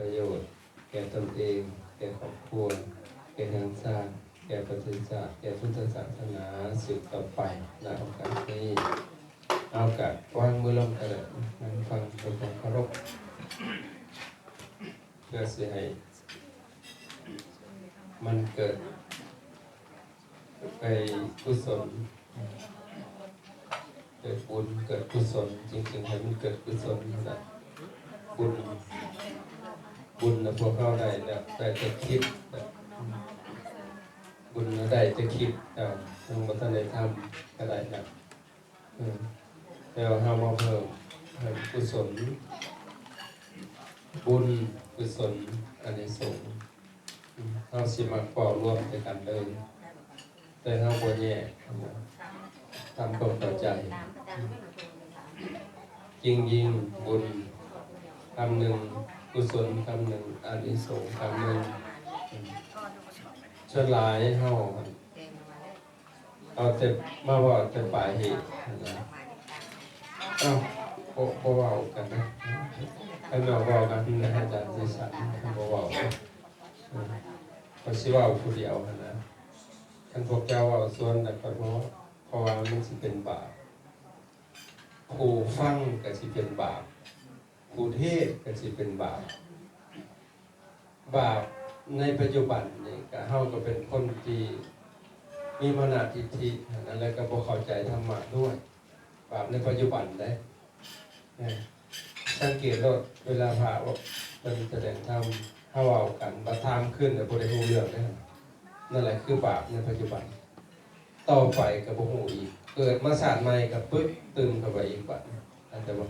ประโยชน์แก่ตนเองแก่ครอบครัวแก่ทางชาติแก่ประเทศชาติแก่พุทธศาสนาสืบต่อไปในโอกาสนี้เอากะวางมือลงกันเลยนั่งฟังเป็นความเคารพเพื่อสิให้มันเกิดไปกุศลเกิดบุญเกิดกุศลจริงๆให้มันเกิดกุศลนะบุญนะพวกเขาได้แล้วได้จะคิดบุญนะได้จะคิดทั้งวัฒนธรรมก็ได้นะแล้วเรามาเพิ่มกุศลบุญกุศลอานิสงส์เราสิมาก่อรวมด้วยกันเลยแต่เราบ่แยกทำความเข้าใจยิ่งบุญคำหนึ่งกุศลคำหนึ่งอานิสงส์คำหนึ่งชดหลายเฮาเอาแต่มาว่าแต่ปลายเหตุนะเอ้าบ่เว้ากันนะให้มาเว้ากันนะอาจารย์สิสันบ่เว้าเขาสิเว้าผู้เดียวนะท่านพวกเจ้าเว้าส่วนแต่เพราะว่ามันสิเป็นบาปผู้ฟังก็สิเป็นบาปผู้เทศก็สิเป็นบาปในปัจจุบันนี่ก็เฮาก็เป็นคนที่มีมานะทิฏฐินั้นแล้วก็บ่เข้าใจธรรมะด้วยบาปในปัจจุบันได้สังเกตว่าเวลาพระเป็นแสดงธรรมเฮาเอากันบัดธรรมขึ้นแต่บ่ได้รู้เรื่องนะนั่นแหละคือบาปในปัจจุบันต่อไปก็บ่ฮู้อีกเกิดมาศาสตร์ใหม่ก็ปึ๊บตึงเข้าไปอีกบัดแต่ว่า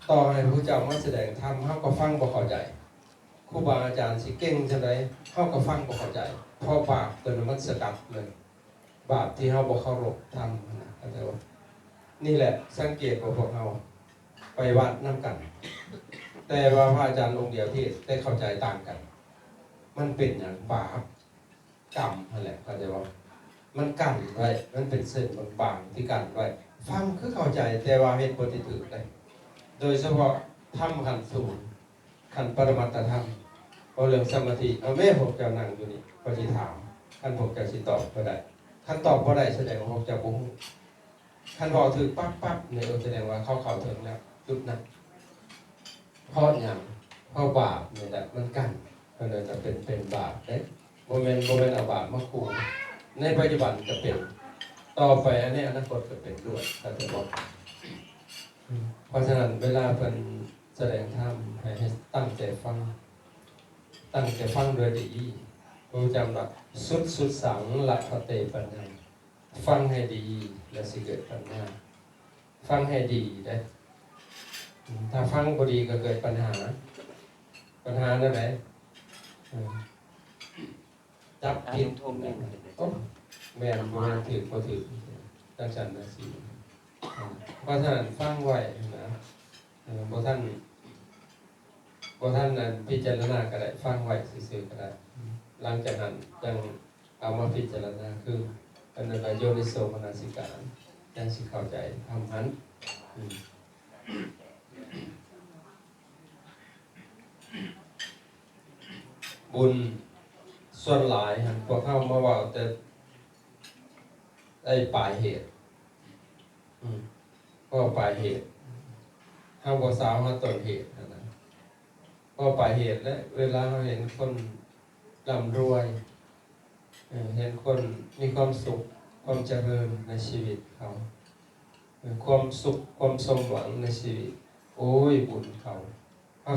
ต่อให้พระเจ้ามาแสดงธรรมเฮาก็ฟังบ่เข้าใจครูบาอาจารย์สิเก่งจังได๋เฮาก็ฟังบ่เข้าใจเพราะบาปตัวนั้นมันสกัดเลยบาปที่เฮาบ่เคารพธรรมนะแต่ว่านี่แหละสังเกตว่าพวกเฮาไปวัดนำกันแต่ว่าพระอาจารย์องค์เดียวที่ได้เข้าใจต่างกันมันเป็นอย่างบาปกรรมนั่นแหละเข้าใจว่ามันกั้นไว้มันเป็นเส้นบางๆที่กั้นไว้ฟังคือเข้าใจแต่ว่าเฮ็ดบ่ได้ถูกได้โดยเฉพาะธรรมขั้นสูงขั้นปรมัตถธรรมเอาเรื่องสมาธิเอาแม่ผมจะนั่งอยู่นี่ก็สิถามท่านผมจะสิตอบบ่ได้ท่านตอบบ่ได้แสดงว่าผมจะบ่ฮู้ท่านบอกถึงปั๊บเนี่ยแสดงว่าเข้าถึงแล้วจุดนั้นเพราะหยังเพราะบาปนี่แหละมันกั้นมันเลยจะเป็นบาปเด้บ่แม่นเอาบาปมาขู่ในปัจจุบันจะเป็นต่อไปอันนี้อนาคตจะเป็นด้วยถ้าจะบอกเพราะฉะนั้นเวลาเพิ่นแสดงธรรมให้ตั้งใจฟังโดยดีรู้จำว่าสุดสังละคเตปัญญาฟังให้ดีแล้วสิเกิดปัญญาฟังให้ดีได้ถ้าฟังบ่ดีก็เกิดปัญหานั่นแหละจับผิดแม่นบ่แม่นถือบ่ถือจังซั่นน่ะสิเพราะฉะนั้นฟังไว้นะบ่ท่านนั้นพิจารณาก็ได้ฟังไว้ซื่อๆก็ได้หลังจากนั้นจังเอามาพิจารณาคือเป็นอะไรโยนิโสมนสิการยังสิเข้าใจทำนั้นบุญส่วนหลายพวกเข้ามาว่าแต่ปลายเหตุก็ปลายเหตุห้าบ่สาวหาต้นเหตุนะก็ปลายเหตุและเวลาเราเห็นคนร่ำรวยเห็นคนมีความสุขความเจริญในชีวิตเขาความสุขความสมหวังในชีวิตโอ้ยบุญเขา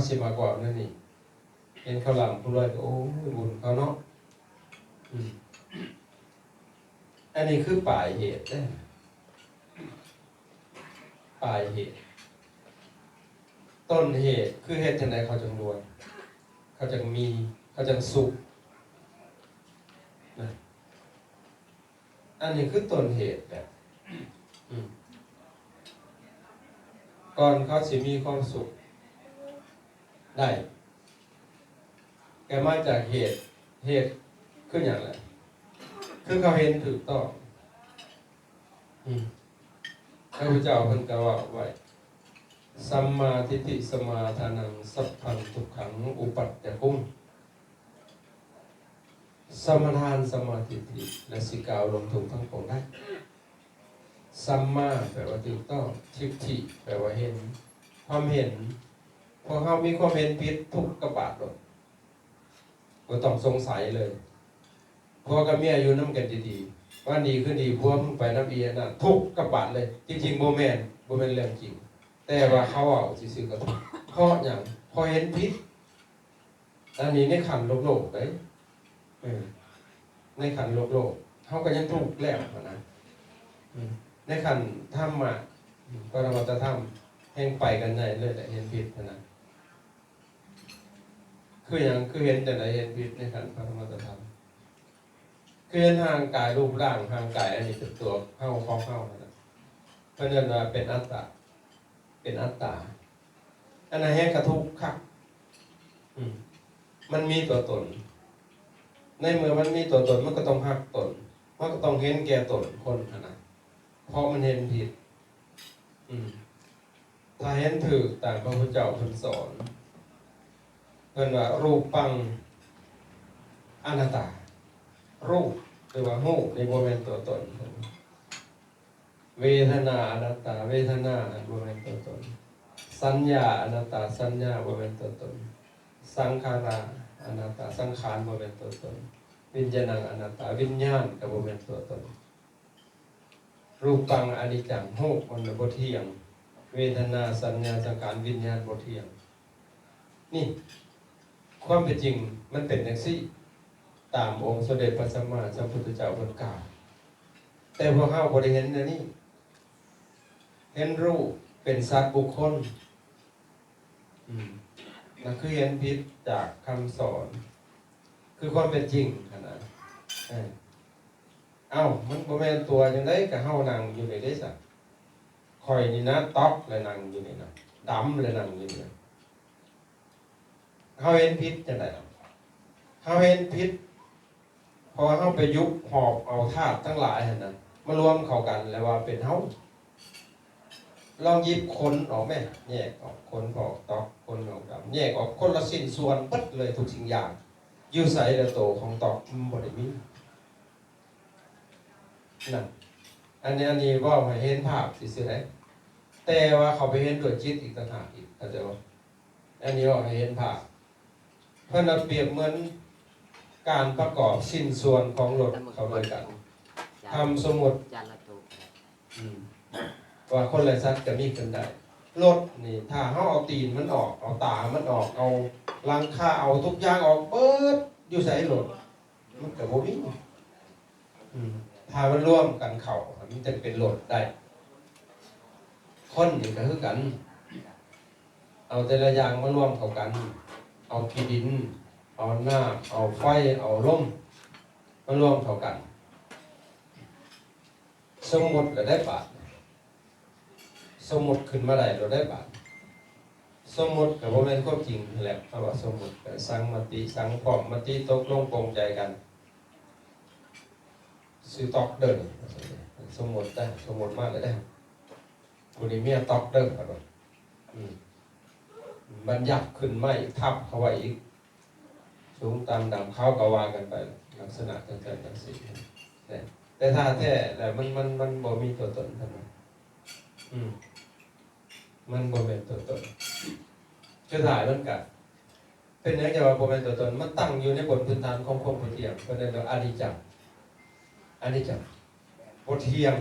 สิมากว่านั่นนี่เห็นเขาร่ำรวยโอ้ยบุญเขาเนาะอันนี้คือปลายเหตุนะปลายเหตุต้นเหตุคือเหตุจังได๋เขาจึงรวยเขาจึงมีเขาจึงสุขนะอันนี้คือต้นเหตุแบบก่อนเขาสิมีความสุขได้แกมาจากเหตุคืออย่างไรคือเขาเห็นถูกต้องพระพุทธเจ้าเพิ่นก็ว่าไว้ สัมมาทิฏฐิสมาทานังสัพพังทุกขังอุปัฏฐกุงสมทานสมาธิฏฐิและสิกาวลงถูกทั้งปวงได้สัมมาแปลว่าถูกต้องทิฏฐิแปลว่าเห็นความเห็นพอเขามีความเห็นผิดทุกกระบาดหมดก็ต้องสงสัยเลยพอกับเมียอยู่น้ำกันดีๆว่าดีขึ้นดีพวกมึงไปน้ำเอียน่ะทุกกระบาดเลยจริงๆโมเมนเรื่องจริงแต่ว่าเขาเอาซื่อๆก็ทุกเพราะอย่างพอเห็นผิดอันนี้ในขันโลกเลยในขันโลกเขาก็ยังทุกข์แล้วนะในขันธรรมะก็เราจะทำแห่งไปกันในเลยแต่เห็นผิดนะคืออย่างคือเห็นแต่ไหนเห็นผิดในขันพระธรรมจะทำคือเห็นทางกายรูปร่างทางกายอันนี้เป็นตัวเข้านะเพราะนั้นว่าเป็นอัตตาอันนั้นแห่งกระทุกข์ค่ะมันมีตัวตนในเมื่อมันมีตัวตนมันก็ต้องหักตนมันก็ต้องเห็นแก่ตนคนนะเพราะมันเห็นผิดถ้าเห็นถูกตามพระพุทธเจ้าท่านสอนเพิ่นว่ารูปปังอนัตตารูปหรือว่าหูในโมเมนต์ตัวตนเวทนาอนัตตาเวทนาโมเมนต์ตัวตนสัญญาอนัตตาสัญญาโมเมนต์ตัวตนสังขาราอนัตตาสังขารโมเมนต์ตัวตนวิญญาณังอนัตตาวิญญาณกับโมเมนต์ตัวตนรูปปังอนิจจังหูมันบ่เที่ยงเวทนาสัญญาสังขารวิญญาณบ่เที่ยงนี่ความเป็นจริงมันเป็นอย่างนี้ตามองค์สมเด็จพระสัมมาสัมพุทธเจ้าเพิ่นกล่าวแต่พวกเฮาบ่ได้เห็นอันนี้เห็นรูปเป็นสัตว์บุคคลนั่นคือเห็นผิดจากคำสอนคือความเป็นจริงขนาดมันบ่แม่นตัวจังได๋ก็เฮานั่งอยู่ในได้ซะข่อยนี่นะต๊อกแล้วนั่งอยู่นี่นะดำแล้วนั่งอยู่นี่เฮาเห็นผิดจังได๋เฮาเห็นผิดพอเฮาไปยุบหอบเอาธาตุทั้งหลายหั่นน่ะมารวมเข้ากันแล้วว่าเป็นเฮาลองหยิบขนออกแม่แยกออกขนออกต๊อกขนออกดำแยกออกคนละสิ้นส่วนปึ๊ดเลยทุกสิ่งอย่างอยู่ไสแล้วโตของต๊อกมันบ่ได้มีนั่นอันนี้ว่าให้เห็นภาพซื่อๆได้แต่ว่าเขาไปเห็นด้วยจิตอีกต่างหากอีกเข้าใจบ่อันนี้ว่าให้เห็นภาพเพิ่นเปรียบเหมือนการประกอบชิ้นส่วนของรถเข้าด้วยกันทำสมมุติว่าคนและสัตว์ก็มีกันได้รถนี่ถ้าเฮาเอาตีนมันออกเอาตามันออกเอาหลังคาเอาทุกอย่างออกเบิดอยู่ไสรถมันก็บ่มีถ้ามันร่วมกันเข้ามันจะเป็นรถได้คนนี่ก็คือกันเอาแต่ละอย่างมาร่วมเข้ากันเอาขี้ดินเอาน้ำเอาไฟเอาลมมาร่วมเข้ากันสมมุติเราได้บาทสมมุติขึ้นมาได้เราได้บาทสมมุติกับโมเมนต์ความจริงแหละเอาว่าสมมุติสังมติสังพร้อมมติตกลงปรงใจกันซื้อตอกเดินสมมุติได้สมมุติมากเลยได้คุณนี่เมียตอกเดินครับบัญญัติขึ้นไม่ทับเข้าไว้อีกสูงตามดำเข้ากวากันไปลักษณะต่างๆสี่แต่ถ้าแท้แล้วมันบ่มีตัวตนเท่านั้นมันบ่เป็นตัวตนจะถ่ายมันกัดเป็นอย่างจะว่าบ่เป็นตัวตนมันตั้งอยู่ในบนพื้นฐานของความเที่ยงเพราะนั้นเราอนิจจังบ่เที่ยง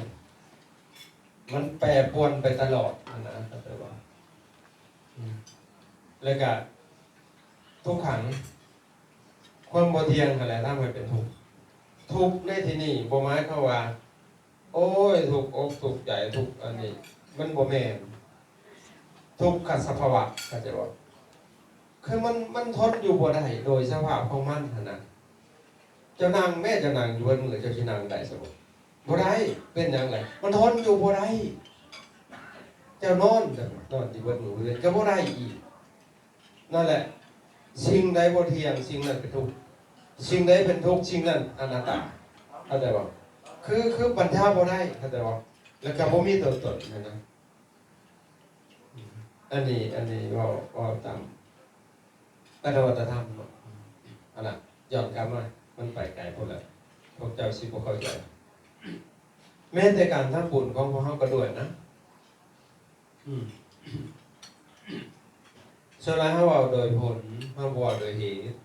มันแปรปรวนไปตลอดนะเข้าใจบ่แล้วก็ทุกขังความบ่เที่ยงนั่นแหละทำให้เป็นทุกข์ทุกข์ในที่นี้บ่หมายความว่าโอ้ยทุกข์อกทุกข์ใจทุกข์อันนี้มันบ่แม่นทุกขสภาวะเข้าใจบ่คือมันทนอยู่บ่ได้โดยสภาพของมันหั่นน่ะเจ้านางแม่เจ้านางอยู่บนมือเจ้าสินางได้ซะบ่ได้เป็นหยังไงมันทนอยู่บ่ได้เจ้านอนอยู่บนมือเลยก็บ่ได้อีกนั่นแหละสิ่งใดบ่เที่ยงสิ่งนั้นเป็นทุกข์สิ่งใดเป็นทุกข์สิ่งนั้นอนัตตาเข้าใจบ่คือปัญญาบ่ได้เข้าใจบ่แล้วก็บ่มีตัวตนนะ อันนี้ว่าตามปฏิวัติธรรมเนาะอันน่ะย้อนกลับมามันไปไกลพวกแล้วพวกเจ้าสิบ่เข้าใจแม้แต่การทำบุญของพวกเฮาก็ด้วยนะส่วนหลายเฮาเอาโดยผลเฮาบ่เอาโดยเหตุ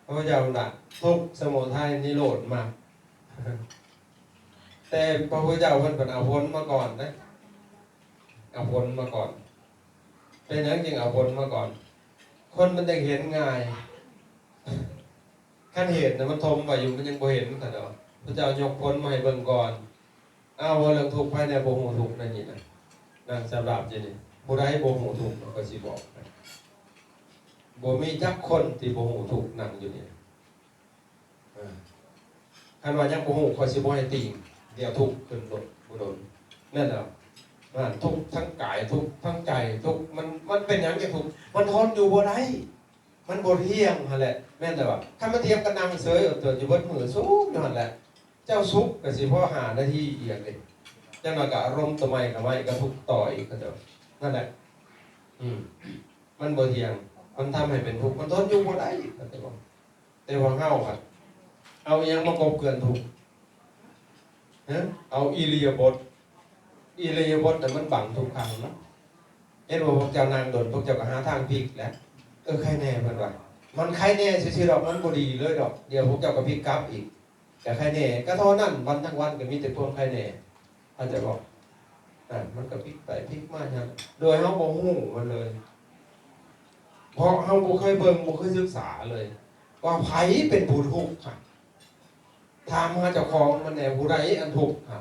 พระพุทธเจ้าน่ะทุกข์สมุทัยนิโรธมาแต่พระพุทธเจ้าเพิ่นเป็นเอาผลมาก่อนนะเอาผลมาก่อนเป็นหยังจึงเอาผลมาก่อนคนมันจะเห็นง่ายขั้นเหตุนะมันทมไว้อยู่มันยังบ่เห็นแต่เนาะพระเจ้ายกผลมาให้เบิ่งก่อนเอาว่าเรื่องทุกข์ภายในบ่ฮู้ทุกข์นั่นนี่นะนั่นสำหรับจินี่บ่ได้บ่ฮู้ทุกข์ก็สิบอกบ่มีจักคนที่บ่ฮู้ทุกข์นั่งอยู่นี่คันว่ายังบ่ฮู้ก็สิบ่ให้ติงเดี๋ยวทุกข์ขึ้นรถบ่โดนนั่นน่ะทุกข์ทั้งกายทุกข์ทั้งใจทุกข์มันเป็นหยังจังทุกข์มันทนอยู่บ่ได้มันบ่เที่ยงหั่นแหละแม่นแต่ว่าคันมาเทียบกันนั่งเฉยตัวอยู่เบิดมื้อสุขอยู่หั่นแหละเจ้าสุขก็สิพอ5นาทีอีกเลยจังว่าก็อารมณ์ตะไมก็ไม่ก็ทุกข์ต่ออีกก็เด้อนั่นแหละมันบ่เที่ยงมันทำให้เป็นทุกข์มันทนอยู่บ่ได้ก็แต่ว่าเฮาครับเอาอิหยังมากบเกลื่อนทุกข์เอาอิริยาบถแต่มันบังทุกครั้งเนาะเห็นว่าพวกเจ้านางโดนพวกเจ้าก็หาทางพลิกแล้วใครแน่เพิ่นว่ามันใครแน่ซื่อๆดอกมันบ่ดีเลยดอกเดี๋ยวพวกเจ้าก็พลิกกลับอีกแต่ใครแน่ก็เท่านั้นวันทั้งวันก็มีแต่พวกใครแน่อาจจะบอกมันก็พลิกไปพลิกมาฮะโดยเฮาบ่ฮู้มันเลยเพราะเฮาบ่เคยเบิ่งบ่เคยศึกษาเลยว่าไผเป็นผู้ทุกข์ค่ะถามหาเจ้าของมันแน่ผู้ใดอันทุกข์ค่ะ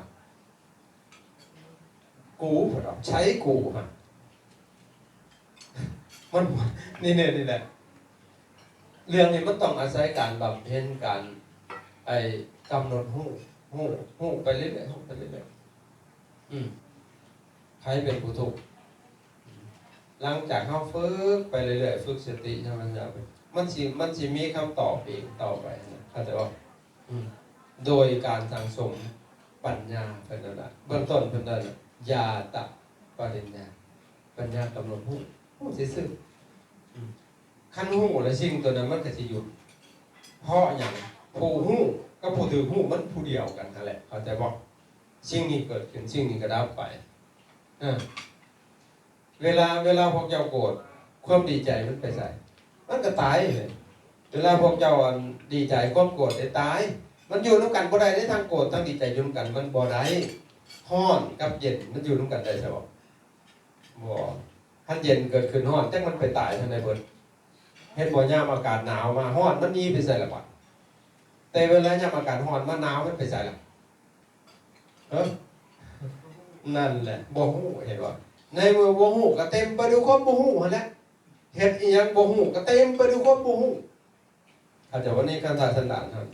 กูบ่ดอกใช้กูค่ะมันนี่แหละเรื่องนี้มันต้องอาศัยการบำเพ็ญการกำหนดหู้ไปเรื่อยๆไปเรื่อยๆใครเป็นผู้ทุกข์หลังจากเฮาฝึกไปเรื่อยๆฝึกสติธรรมชาติมันสิมีคำตอบเองต่อไปนะเข้าใจบ่โดยการสั่งสมปัญญาเพิ่นนั่นล่ะเบื้องต้นเพิ่นนั่นญาตะปริญญาปัญญากำหนดหู้ซื่อขั้นหู้และสิ่งตัวนั้นมันก็สิหยุดเพราะอย่างผู้หู้กับผู้ถือหู้มันผู้เดียวกันนั่นแหละเข้าใจบ่สิ่งนี้เกิดขึ้นสิ่งนี้ก็ดับไปเวลาพวกเจ้าโกรธความดีใจมันไปใส่มันก็ตายเลยเวลาพวกเจ้าดีใจความโกรธได้ตายมันอยู่ร่วมกันบ่ได้ทั้งโกรธทั้งดีใจอยู่ร่วมกันมันบ่ได้ร้อนกับเย็นมันอยู่ร่วมกันได้ใช่บ่ถ้าเย็นเกิดขึ้นร้อนจังมันไปตายทันใดเบิดเฮ็ดบ่ยามอากาศหนาวมาร้อนมันหนีไปใส่ละบัดแต่เวลายามอากาศร้อนมาหนาวมันไปใส่ละนั่นแหละบ่ฮู้เห็นบ่ในเมื่อบ่ฮู้ก็เต็มไปด้วยความบ่ฮู้หั่นแหละเฮ็ดอีหยังบ่ฮู้ก็เต็มไปด้วยความบ่ฮู้อาจจะวันนี้การศาสนาท่าน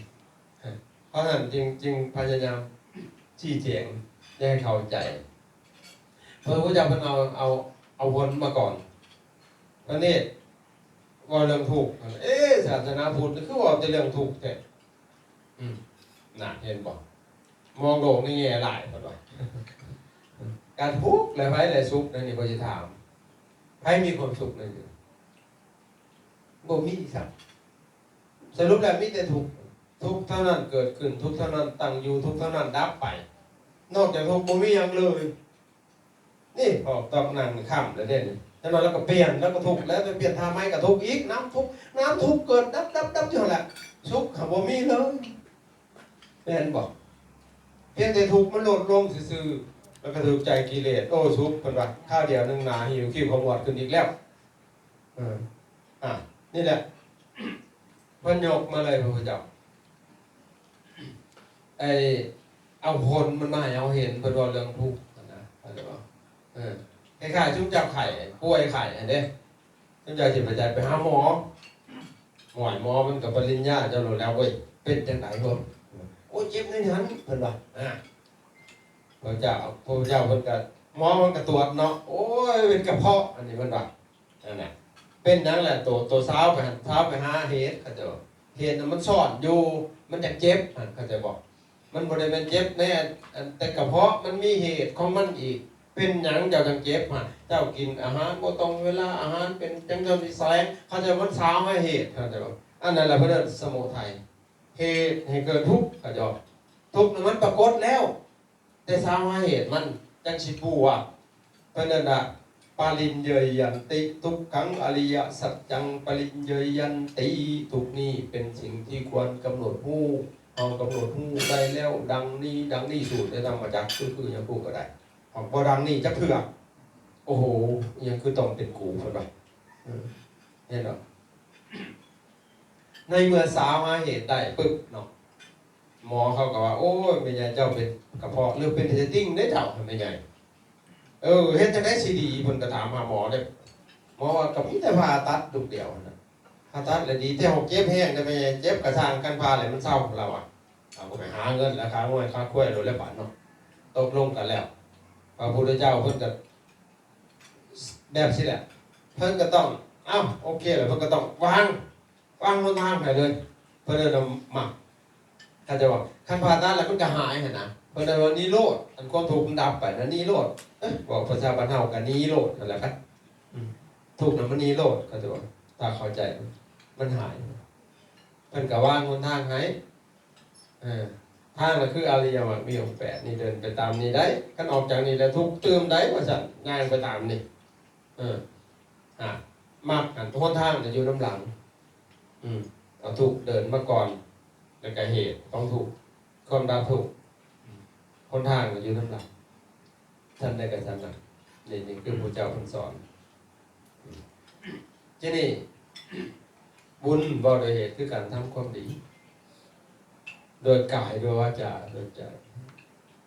เพราะฉะนั้นจริงพยายามชี้แจงให้เข้าใจพระพุทธเจ้าเพิ่นเอาผลมาก่อนตอนนี้ว่าเรื่องทุกข์ศาสนาพุทธคือว่าแต่เรื่องทุกข์แท้น่ะเห็นบ่มองโลกในแง่หลายเพิ่นว่าการทุกข์และไผและสุขนั่นนี่บ่สิถามไผมีความสุขนั่นอยู่บ่มีครับสรุปแล้วมีแต่ทุกข์เท่านั้นเกิดขึ้นทุกข์เท่านั้นตั้งอยู่ทุกข์เท่านั้นดับไปนอกจากทุกข์บ่มีหยังเลยนี่ออกตอกนั่งค่ำแล้วเด้นี่แล้วเราก็เปลี่ยนแล้วก็ทุกข์แล้วไปเปลี่ยนท่าไม้ก็ทุกข์อีกน้ำทุกข์เกิดดับอยู่แหละสุขบ่มีเลยแม่นบ่เพียงแต่ทุกข์มันลดลงซื่อๆแล้วก็ถูกใจกิเลสสุขเพิ่นว่าข้าวเดียวนึงหนาหิวขี้ขมวดขึ้นอีกแล้วนี่แหละเพิ่นยกมาเลยพระพุทธเจ้าเอาผลมันมาให้เอาเห็นเพิ่นว่าเรื่องทุกข์นะเข้าใจบ่คล้ายๆชุบจับไข่ป่วยไข่อันนี้ชุบจับจิตปัจจัยไปหาหมอหมอมันกับปริญญาเจ้าหนูแล้วเว้ยเป็นจังไหนบ่โอ้เจ็บในนั้นเพิ่นว่าพระเจ้าเพิ่นก็หมอมันก็ตรวจเนาะโอ้ยเป็นกระเพาะอันนี้เพิ่นว่านั่นแหละเป็นนั่นแหละตัวเช้าไปหาเหตุเขาจะเหตุมันซ่อนอยู่มันจะเจ็บเขาจะบอกมันบ่ได้เป็นเจ็บแน่แต่กระเพาะมันมีเหตุของมันอีก เป็นหยังเจ้าจังเจ็บฮะเจ้ากินอาหารบ่ตรงเวลาอาหารเป็นจังเจ้าสิแสลงเขาจะมันเช้าให้เหตุเขาจะบอกอันนั้นแหละเพิ่นเรียกสมุทัยเหตุให้เกิดทุกข์เขาจะทุกข์นั้นมันปรากฏแล้วแต่เช้าให้เหตุมันจังสิปูอ่ะเพิ่นนั่นน่ะปาลินเยยยันติทุกขังอริยสัจจังปาลินเยยยันติทุกนี้เป็นสิ่งที่ควรกำหนดรู้เอากำหนดรู้ได้แล้วดังนี้สูตรได้ทำมาจากคืออย่างพูดก็ได้ของบ่ดังนี้จักเถื่อโอ้โหยังคือต้องเป็นกูเพิ่นว่าเห็นเนาะในเมื่อสาวหาเหตุได้ปึ๊บเนาะหมอเขาก็ว่าโอ้ยแม่ใหญ่เจ้าเป็นกระเพาะหรือเป็นเฮติ้งได้เจ้าแม่ใหญ่เฮ็ดจังได๋สิดีเพิ่นก็ถามหาหมอเด้หมอว่าก็มีแต่ผ่าตัดลูกเดียวนะผ่าตัดแล้วดีแต่เฮาเจ็บแห้งได้แม่ใหญ่เจ็บกระช่างกันพาแล้วมันเศร้าเราอ่ะเอาก็ไปหาเงินราคางวยค่าคุ้ยโดนแล้วบาดเนาะตกลงกันแล้วพระพุทธเจ้าเพิ่นก็แบบสิแหละเพิ่นก็ต้องโอเคแล้วเพิ่นก็ต้องวางหนทางให้เลยเพิ่นเอามาถ้าจะว่าคันผ่าตัดแล้วมันก็หายหั่นนะเพิ่นว่านิโรธอันความทุกข์มันดับไปนะนิโรธบอกภาษาบ้านเฮาก็นิโรธนั่นแหละครับทุกข์นั้นมันนิโรธก็จะว่าถ้าเข้าใจมันหายเพิ่นก็วางหนทางให้ทางก็คืออริยมรรคมีองค์8นี่เดินไปตามนี้ได้คันออกจากนี้แล้วทุกเติมได้ว่าซั่นย่างไปตามนี่มากหันทุกทางจะอยู่น้ำหลังเอาทุกเดินมาก่อนแล้วก็เหตุต้องถูกความดับถูกคนทางจะอยู่น้ำหลังท่านได้กับท่านนะนี่คือพระเจ้าเพิ่นสอนที่นี่บุญบ่โดยเหตุคือการทำความดีโดยกายโดยวาจาโดยใจ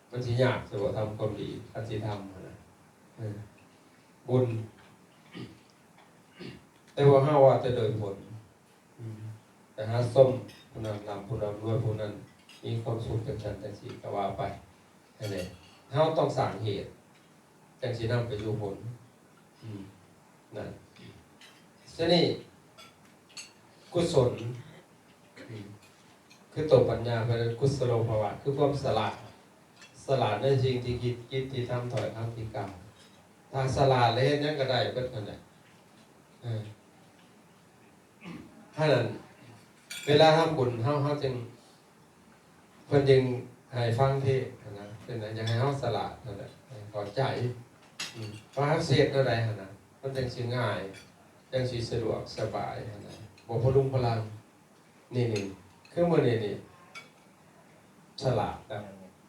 มันสิยากสำหรับทำความดีอันสิทำนะบุญแต่ว่าห้าว่าจะโดยผลแต่หาส้มผู้นั้นลำผู้นั้นรวยผู้นั้นมีความสุขจังฉันจังสีก็ว่าไปแค่นี้เฮาต้องสร้างเหตุจังสีนำไปอยู่ผลนั่นฉะนี้กุศลคือตัวปัญญาเป็นกุศโลภวะคือความสละในสิ่งที่คิดที่ทำถอยทำที่กล่าวถ้าสละเลยนั่นก็ได้เป็นขนาดถ้านั้นเวลาทำบุญเฮาจึงเพิ่นจึงให้ฟังเทศนะเป็นอย่างให้เฮาสละนั่นแหละขอใจเพราะเฮาเสียดอะไรหั่นน่ะมันจังสิง่ายจังสิสะดวกสบายหั่นน่ะบ่พลุงพลังนี่คือมื้อนี้นี่ฉลาดนะ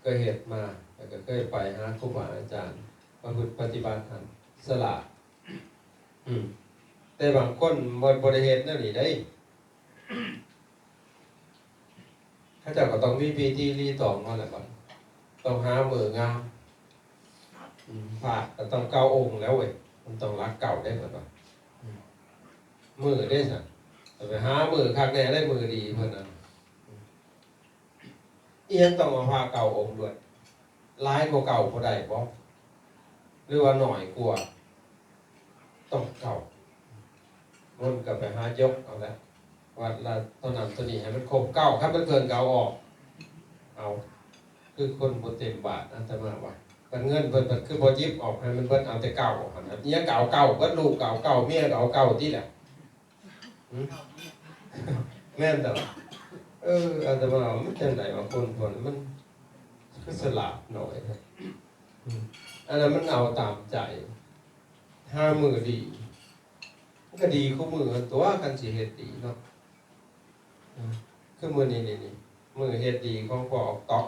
เคยเฮ็ดมาแล้วก็เคยไปหาครูบาอาจารย์ประพฤติปฏิบัติธรรมสละแต่บางคนบ่ได้เฮ็ดแนวนี้ได้เขาเจ้าก็ต้องมีพิธีรีตองมาแหละก่อนต้องหามืองามพระก็ต้องเก่าองค์แล้วเว้ยมันต้องรักเก่าได้เหมือนกันมือได้สั่นไปหามือคักแน่ได้มือดีเพิ่นน่ะเอียงต้องเอาผ้าเก่าองค์ด้วยลายกว่าเก่าบ่ได้บ่หรือว่าหน่อยกว่าต้องเก่ามันก็ไปหายกเอาละวัดละเท่านั้นตัวนี้ให้มันครบเก้าครับมันเกินเก่าออกเอาคือคนบ่เต็มบาทนะแต่มาว่ามันเงินเพิ่นคือบ่ยิบออกให้มันเพิ่นเอาแต่เก่าหั่นน่ะเนี่ยเก่าเบิดลูกเก่าเมียเก่าที่แหละแม่นแต่อาตมามันจังได๋ว่าคนมันคือสลับหน่อยอันนั้นมันเอาตามใจห้ามือดีก็ดีคู่มือตัวกันสิเฮ็ดดีเนาะคือมือนี่มือเฮ็ดดีของพวกออกตอก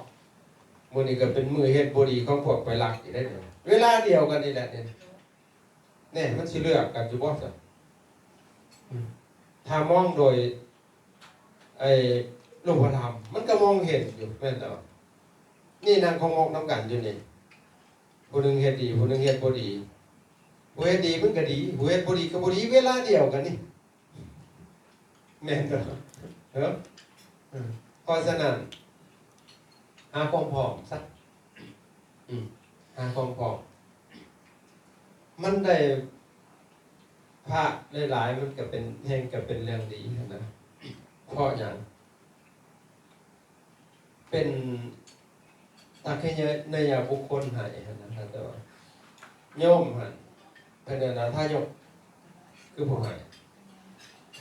มือนี่ก็เป็นมือเฮ็ดบ่ดีของพวกไปลักอีกได้เวลาเดียวกันนี่แหละเนี่ยมันสิเลือกกันอยู่บ่ซะถ้ามองโดยรูปธรรมมันก็มองเห็นอยู่แม่นแล้วนี่นางคงมองน้ำกันอยู่นี่ผู้นึงเฮ็ดดีผู้นึงเฮ็ดบ่ดีผู้เฮ็ดดีมันก็ดีผู้เฮ็ดบ่ดีก็บ่ดีเวลาเดียวกันนี่แม่นบ่เพราะฉะนั้นหาความพร้อมซะหาความพร้อมมันได้พระหลายๆมันก็เป็นแห่งก็เป็นเรื่องดีนะเพราะอย่างเป็นตาแค่ในยาบุคคลหายนะครับแต่ว่า โยมหันเพิ่นน่ะถ้าโยมคือผู้ให้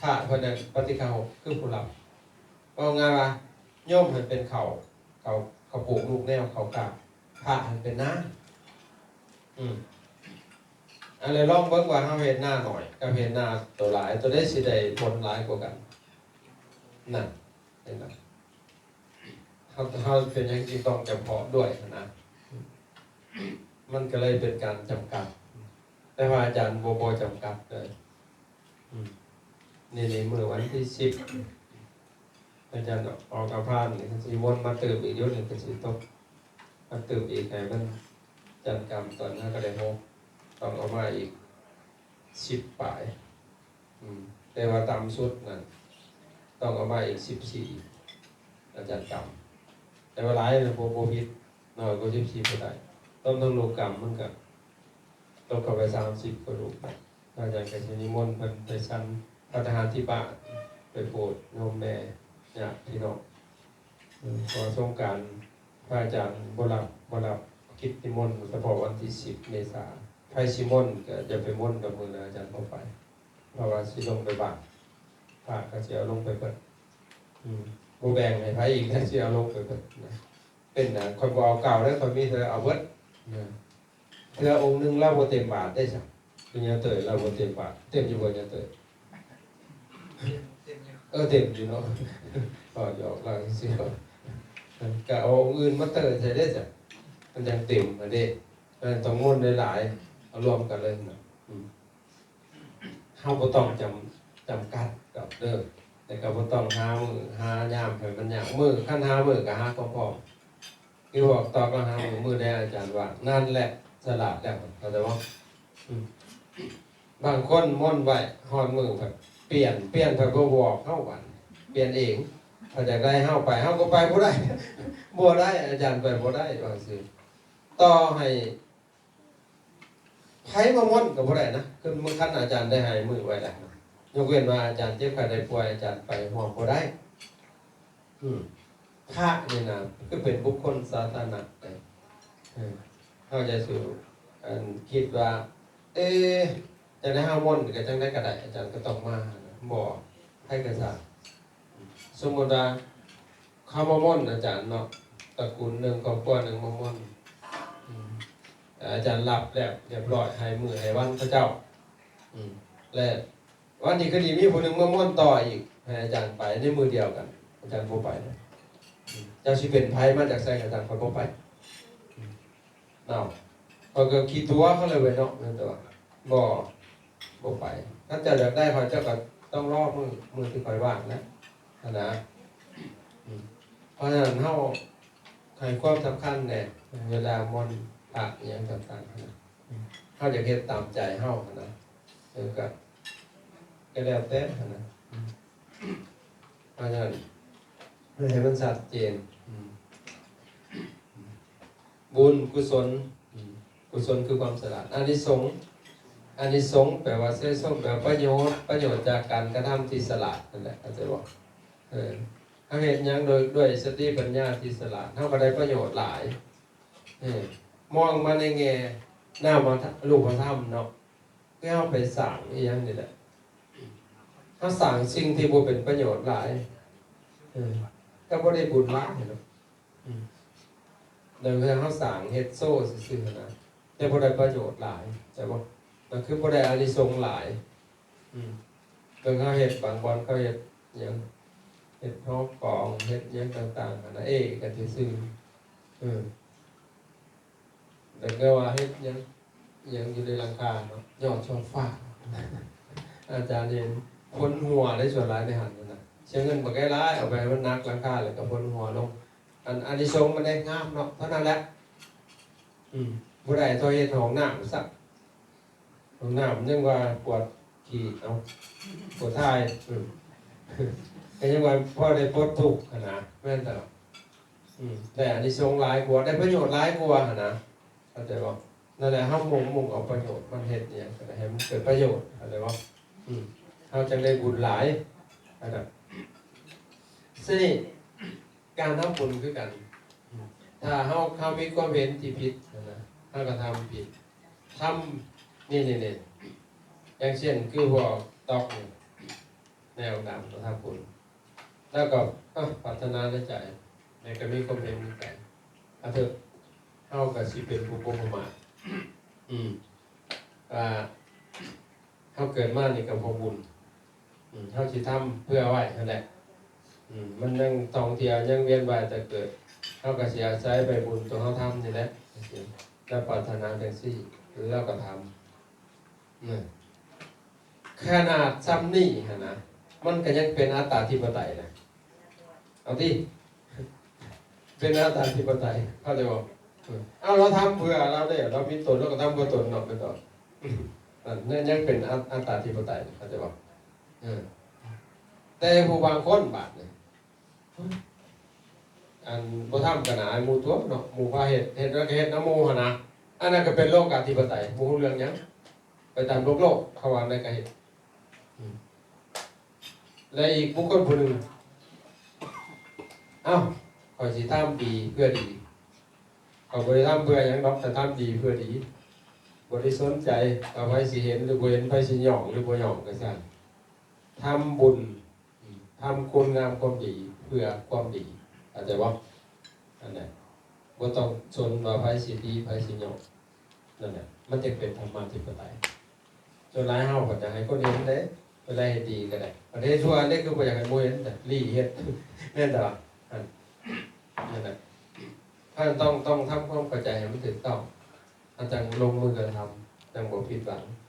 พระเพิ่นน่ะปฏิฆาหกคือผู้รับว่าไงวะโยมมันเป็นเขาปลูกลูกแนวเขากาบพระมันเป็นน้าอะไรลองเบิ่งว่าเฮาเฮ็ดหน้าหน่อยกับเฮ็ดหน้าตัวหลายตัวได้สิได้ผลหลายกว่ากันนั่นเห็นไหมเขาเป็นอย่างที่ต้องจำเพาะด้วยนะมันก็เลยเป็นการจำกัดแต่ว่าอาจารย์โบจำกัดเลยนี่เมื่อวันที่10อาจารย์ออกอาพาธนี่สิวนมาเติมอีกยศหนึ่งก็สิตกมาเติมอีกไงมันจันกรรมตอนนั้นก็ได้6ต้องเอามาอีก10ปลายแต่ว่าต่ำสุดนั่นต้องเอามาอีก14อาจารย์กรรมแต่ว่าหลายนะโบพิษน้อยกว่า14ก็ได้ต้องลูกกรรมมันก็ตกเข้าไป30ก็ลูกอาจารย์ก็สินิมนต์เพิ่นไปชั้นพระทหารที่บ้านไปโปรดโยมแม่ญาติพี่น้องขอสงกรานต์พระอาจารย์บ่รับกิจนิมนต์เฉพาะวันที่10 เมษายนไผสิมนต์ก็จะไปมนต์กับมื้อนะอาจารย์บ่ไปเพราะว่าสิลงไปบาตรพระก็สิเอาลงไปเบิดบ่แบ่งให้ไผอีกแล้วสิเอาลงไปเบิดนะเป็นน่ะค่อยบ่เอาเก่าแล้วค่อยมีเธอเอาเบิดนะเธอองค์นึงเราบ่เต็มบาทได้จ้ะเป็นยังเตยเราบ่เต็มบาทเต็มอยู่บ่ยังเตยเต็มอยู่เนาะก็หยอกเราสิก็เอาองค์อื่นมาเตยใส่ได้จ้ะมันยังเต็มอันนี้ต้องมนต์หลายๆเอารวมกันเลยนะเฮาบ่ต้องจำกัดกับเด้อแต่ก็บ่ต้องหามื้อหายามให้มันยากมื้อคันหามื้อก็หาพอๆคือบอกต่อก็หามื้อใดอาจารย์ว่านั่นแหละสลาดแล้วเข้าใจบ่บางคนม่อนไว้ฮอดมื้อแบบเปลี่ยนเพิ่นบ่บอกเฮาวันเปลี่ยนเองถ้าอยากได้เฮาไปเฮาก็ไปบ่ได้บ่ได้อาจารย์ไปบ่ได้ว่าซื่อต่อให้ไผมาม่อนก็บ่ได้นะคือมื้อคันอาจารย์ได้ให้มื้อไว้แล้วยกเว้นว่าอาจารย์เจ็บไข้ได้ป่วยอาจารย์ไปร่วมบ่ได้พระนี่นะคือเป็นบุคคลสาธารณะเฮาจะสู่คิดว่าจะได้ห้ามนก็จังได้ก็ได้อาจารย์ก็ต้องมาบ่ให้กษัตริย์สมมุติว่าเขามามนอาจารย์เนาะตระกูลหนึ่งครอบครัวหนึ่งมามนอาจารย์รับแล้วเรียบร้อยให้มื้อให้วันพระเจ้าและวันนี้ก็ดีมีผู้หนึ่งมามนต่ออีกให้อาจารย์ไปในมือเดียวกันอาจารย์บ่ไปเจ้าสิเป็นไผมาจากไสอาจารย์ก็บ่ไปเนาะเขาก็คิดตัวเขาเลยเว้ยเนาะนั่นตัวบ่ไปถ้าเจ้าอยากได้เขาเจ้าก็ต้องรอมือที่คอยว่างนะเพราะฉะนั้นเฮาให้ความสำคัญแน่เวลามนต์พระอหยังต่างๆนะเฮาอยากเฮ็ดตามใจเฮานะก็แล้วแต่นะเพราะฉะนั้นให้มันชัดเจนบุญกุศลคือความสละอานิสงส์แปลว่าเสส่งแปลว่าประโยชน์จากการกระทำที่สละนั่นแหละเข้าใจบ่ถ้าเห็นยังด้วยสติปัญญาที่สละเท่ากับได้ประโยชน์หลายมองมาในแง่หน้ามารูปธรรมเนาะก็เอาไปสั่งอีกอย่างนี่แหละถ้าสั่งสิ่งที่บ่เป็นประโยชน์หลายก็บ่ได้บุญหลายเนาะโดยเพื่อเขาสั่งเฮ็ดโซ่ซื่อๆนะแต่บ่ได้ประโยชน์หลายใช่บ่มันคือบ่ได้อานิสงส์หลายเพิ่นเขาเฮ็ดบางบอนเขาเฮ็ดหยังเฮ็ดทอกกองเฮ็ดหยังต่างๆนะกันซื่อแล้วก็ว่าเฮ็ดหยังอยู่ในหลังคาเนาะยอดช่อฟ้าอาจารย์เห็นพ้นหัวได้ส่วนหลายในหันนั่นน่ะเสียเงินบ่ไกลหลายเอาไปมันนักหลังคาแล้วก็พ้นหัวลงอานิสงส์มันได้งามเนาะเท่านั้นแหละผู้ใดทอเฮ็ดห้องน้ำสักห้องน้ำยังว่าปวดขี้เอาปวดท้ายก็ยังว่าพอได้ปลดทุกข์นะแม่นแต่แต่อานิสงส์หลายกว่าได้ประโยชน์หลายกว่านะเข้าใจบ่นั่นแหละเฮามุ่งเอาประโยชน์มันเฮ็ดหยังก็ได้ให้มันเกิดประโยชน์เข้าใจบ่เฮาจังได้บุญหลายนะครับซึ่งการทำบุญคือกันถ้าเฮามีความเห็นที่ผิดนะเฮาก็ทำผิด ทำนี่อย่างเช่นคือพวกตอกเนี่ยแนวดำเราทำบุญแล้วก็พัฒนาในใจในก็มีความเห็นเหมือนกันเถอะเฮากับสิเป็นผู้ประมาทว่าเฮาเกิดมานี่กับพอบุญเฮาสิทำเพื่อไว้นั่นแหละมันยังท่องเที่ยวยังเวียนว่ายแต่เกิดเฮาก็สิอาศัยไปบุญตัวเฮาทำนี่แหละแล้วปรารถนาจังซี่แล้วก็ทำขนาดซ้ำนี่หั่นนะมันก็ยังเป็นอัตตาธิปไตยนะเอาที่เป็นอัตตาธิปไตยเข้าใจบ่เอาเราทำเพื่อเราได้เรามีตนเราก็ทำเพื่อตนเนาะไปต่อนั่นยังเป็นอัตตาธิปไตยเข้าใจบ่แต่ผู้บางคนบาดเนี่ยอันบ่ทำกันนะหมู่ตัวเนาะหมู่พาเฮ็ดแล้วก็เฮ็ดน้ำโมหั่นนะอันนั้นก็เป็นโลกาธิปไตยบ่รู้เรื่องหยังไปตามโลกเขาว่าได้ก็เฮ็ดและอีกบุคคลผู้หนึ่งขอสิทำดีเพื่อดีขอบริทำเพื่อหยังดอกแต่ทำดีเพื่อดีบริสนใจเอาไว้สิเห็นหรือบ่เห็นไว้สิหย่องหรือบ่หย่องก็ซั่นทำบุญทำคุณงามความดีเพื่อความดีเข้าใจบ่นั่นแหละบ่ต้องสนว่าไผสิดีไผสิหย่องนั่นแหละมันจะเป็นธรรมาธิปไตยจนหลายเฮาก็จะให้คนเห็นเด้เวลาเฮ็ดดีก็ได้ประเทศชั่วนี่คือบ่อยากให้บ่เห็นแต่ลี่เฮ็ดแม่นบ่นั่นแหละท่านต้องทำความเข้าใจให้มันถูกต้องอาจารย์ลงมือกันทำจังบ่ผิดหวัง